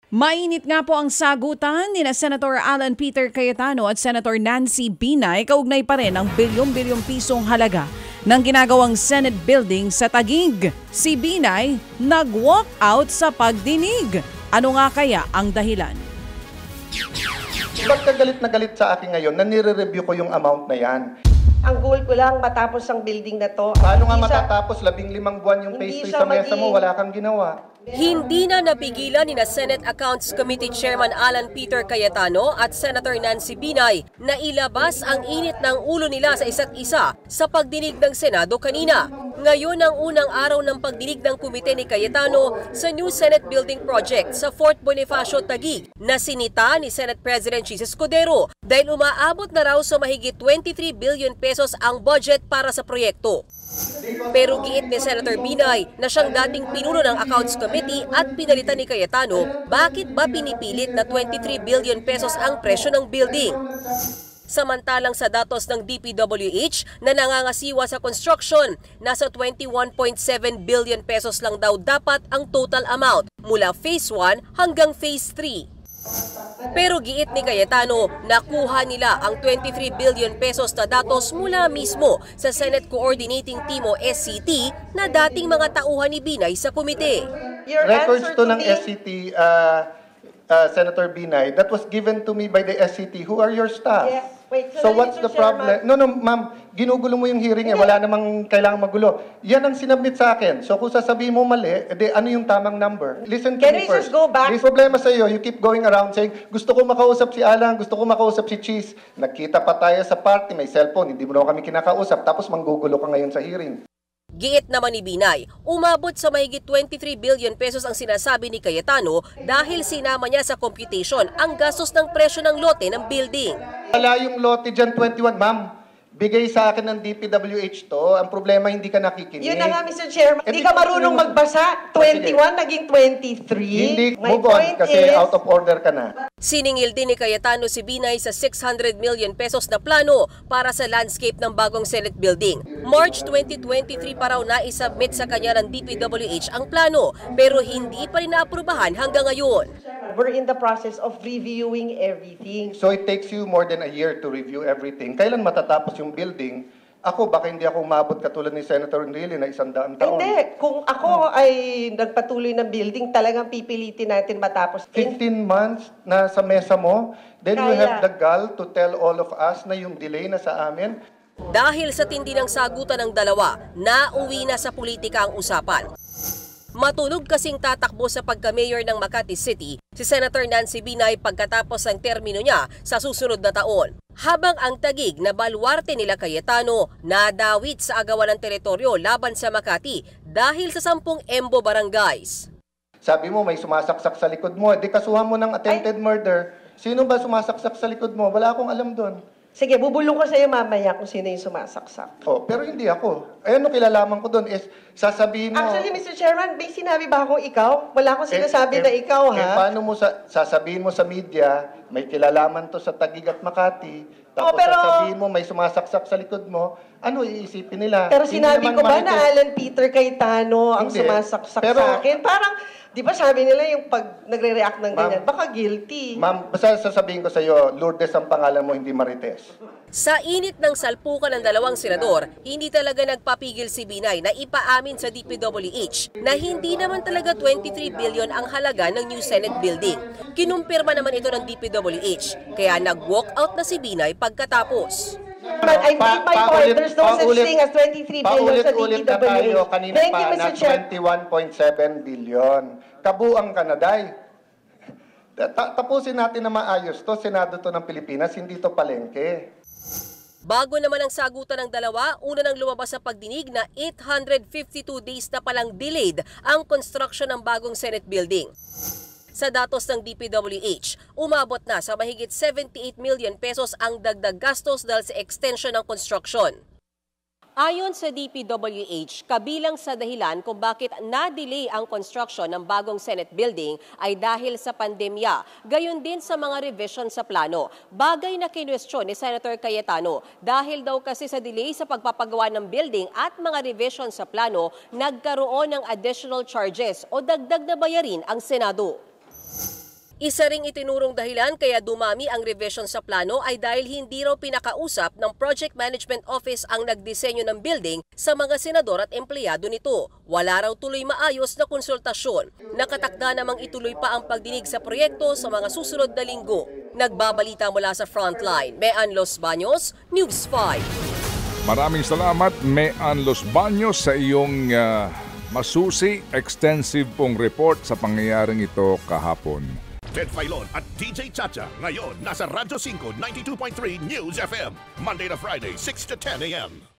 Mainit nga po ang sagutan ni Senator Alan Peter Cayetano at Senator Nancy Binay kaugnay pa rin ang bilyong-bilyong pisong halaga ng ginagawang Senate building sa Taguig. Si Binay nag-walk out sa pagdinig. Ano nga kaya ang dahilan? Ba't ka galit na galit sa akin ngayon na nire-review ko yung amount na yan? Ang goal ko lang matapos ang building na to. Paano nga matatapos? 15 buwan yung phase 3 sa mesa mo, wala kang ginawa. Hindi na napigilan ni Senate Accounts Committee Chairman Alan Peter Cayetano at Senator Nancy Binay na ilabas ang init ng ulo nila sa isa't isa sa pagdinig ng Senado kanina. Ngayon ang unang araw ng pagdinig ng komite ni Cayetano sa new Senate Building Project sa Fort Bonifacio, Taguig na sinita ni Senate President Chis Escudero dahil umaabot na raw sa mahigit 23 billion pesos ang budget para sa proyekto. Pero giit ni Senator Binay na siyang dating pinuno ng Accounts Committee at pinalitan ni Cayetano, bakit ba pinipilit na 23 billion pesos ang presyo ng building? Samantalang sa datos ng DPWH na nangangasiwa sa construction, nasa 21.7 billion pesos lang daw dapat ang total amount mula Phase 1 hanggang Phase 3. Pero giit ni Cayetano, nakuha nila ang 23 billion pesos na datos mula mismo sa Senate Coordinating Team o SCT na dating mga tauhan ni Binay sa komite. Records to ng SCT, Senator Binay, that was given to me by the SCT. Who are your staff? Yeah. Wait, so what's the problem? No, ma'am, ginugulo mo yung hearing wala namang kailangang magulo. Yan ang sinabmit sa akin. So kung sasabihin mo mali, edi ano yung tamang number? Listen to me first. Can we just go back? May problema sa iyo, you keep going around saying, gusto ko makausap si Alan, gusto ko makausap si Cheese. Nagkita pa tayo sa party, may cellphone, hindi mo na kami kinakausap, tapos manggugulo ka ngayon sa hearing. Giit naman ni Binay, umabot sa mahigit 23 billion pesos ang sinasabi ni Cayetano dahil sinama niya sa computation ang gastos ng presyo ng lote ng building. Wala yung lote dyan, 21. Ma'am, bigay sa akin ng DPWH to. Ang problema, hindi ka nakikinig. Yun na nga, Mr. Chairman. Hindi ka marunong magbasa. 21 naging 23. Hindi, move on kasi out of order ka na. Siningil din ni Cayetano si Binay sa 600 million pesos na plano para sa landscape ng bagong Senate building. March 2023 pa raw na isubmit sa kanya ng DPWH ang plano pero hindi pa rin naaprubahan hanggang ngayon. We're in the process of reviewing everything. So it takes you more than a year to review everything. Kailan matatapos yung building? Ako, baka hindi ako umabot katulad ni Senator Enrile na 100 taon. Hindi. Kung ako ay nagpatuloy ng building, talagang pipilitin natin matapos. 15 months na sa mesa mo, then you have the gall to tell all of us na yung delay na sa amin. Dahil sa tindi ng sagutan ng dalawa, nauwi na sa politika ang usapan. Matunog kasing tatakbo sa pagka-mayor ng Makati City si Senator Nancy Binay pagkatapos ng termino niya sa susunod na taon. Habang ang Taguig na baluarte nila Cayetano nadawit sa agawan ng teritoryo laban sa Makati dahil sa 10 Embo barangays. Sabi mo may sumasaksak sa likod mo, di kasuhan mo ng attempted murder. Sino ba sumasaksak sa likod mo? Wala akong alam doon. Sige, bubulong ko sa iyo mamaya kung sino yung sumasaksak. Oh, pero hindi ako. Ay, ano kilalaman ko doon is sasabihin mo... Actually, Mr. Chairman, may sinabi ba akong ikaw? Wala akong sinasabi na ikaw, ha? Paano mo sasabihin mo sa media, may kilalaman to sa Taguig at Makati, tapos sasabihin mo may sumasaksak sa likod mo, ano iisipin nila? Pero sinabi ko ba na Alan Peter Cayetano ang sumasaksak sa akin? Parang, di ba sabi nila yung pag nagre-react ng ganyan, baka guilty. Ma'am, basta sasabihin ko sa iyo, Lourdes ang pangalan mo, hindi Marites. Sa init ng salpukan ng dalawang senador, hindi talaga nagpapigil si Binay na ipaamin sa DPWH na hindi naman talaga 23 billion ang halaga ng new Senate building. Kinumpirma naman ito ng DPWH, kaya nag-walk out na si Binay pagkatapos. But I made my point, there's no such thing as 23 billion sa Paulit-ulit na tayo, DPWH. kanina Thank pa you, na Mr. Chair. 21.7 billion. Kabuang Kanaday. Tapusin natin na maayos to, Senado to ng Pilipinas, hindi to palengke. Bago naman ang sagutan ng dalawa, una nang lumabas sa pagdinig na 852 days na palang delayed ang construction ng bagong Senate building. Sa datos ng DPWH, umabot na sa mahigit 78 million pesos ang dagdag gastos dahil sa extension ng construction. Ayon sa DPWH, kabilang sa dahilan kung bakit na-delay ang construction ng bagong Senate building ay dahil sa pandemya, gayon din sa mga revision sa plano. Bagay na kinwestiyon ni Senator Cayetano dahil daw kasi sa delay sa pagpapagawa ng building at mga revision sa plano, nagkaroon ng additional charges o dagdag na bayarin ang Senado. Isa ring itinurong dahilan kaya dumami ang revision sa plano ay dahil hindi raw pinakausap ng Project Management Office ang nagdisenyo ng building sa mga senador at empleyado nito. Wala raw tuloy maayos na konsultasyon. Nakatakda namang ituloy pa ang pagdinig sa proyekto sa mga susunod na linggo. Nagbabalita mula sa Frontline, Mean Los Baños, News 5. Maraming salamat, Mean Los Baños, sa iyong masusi, extensive pong report sa pangyayaring ito kahapon. Ted Filon at DJ Chacha ngayon nasa Radyo 5 92.3 News FM Monday to Friday 6 to 10 a.m.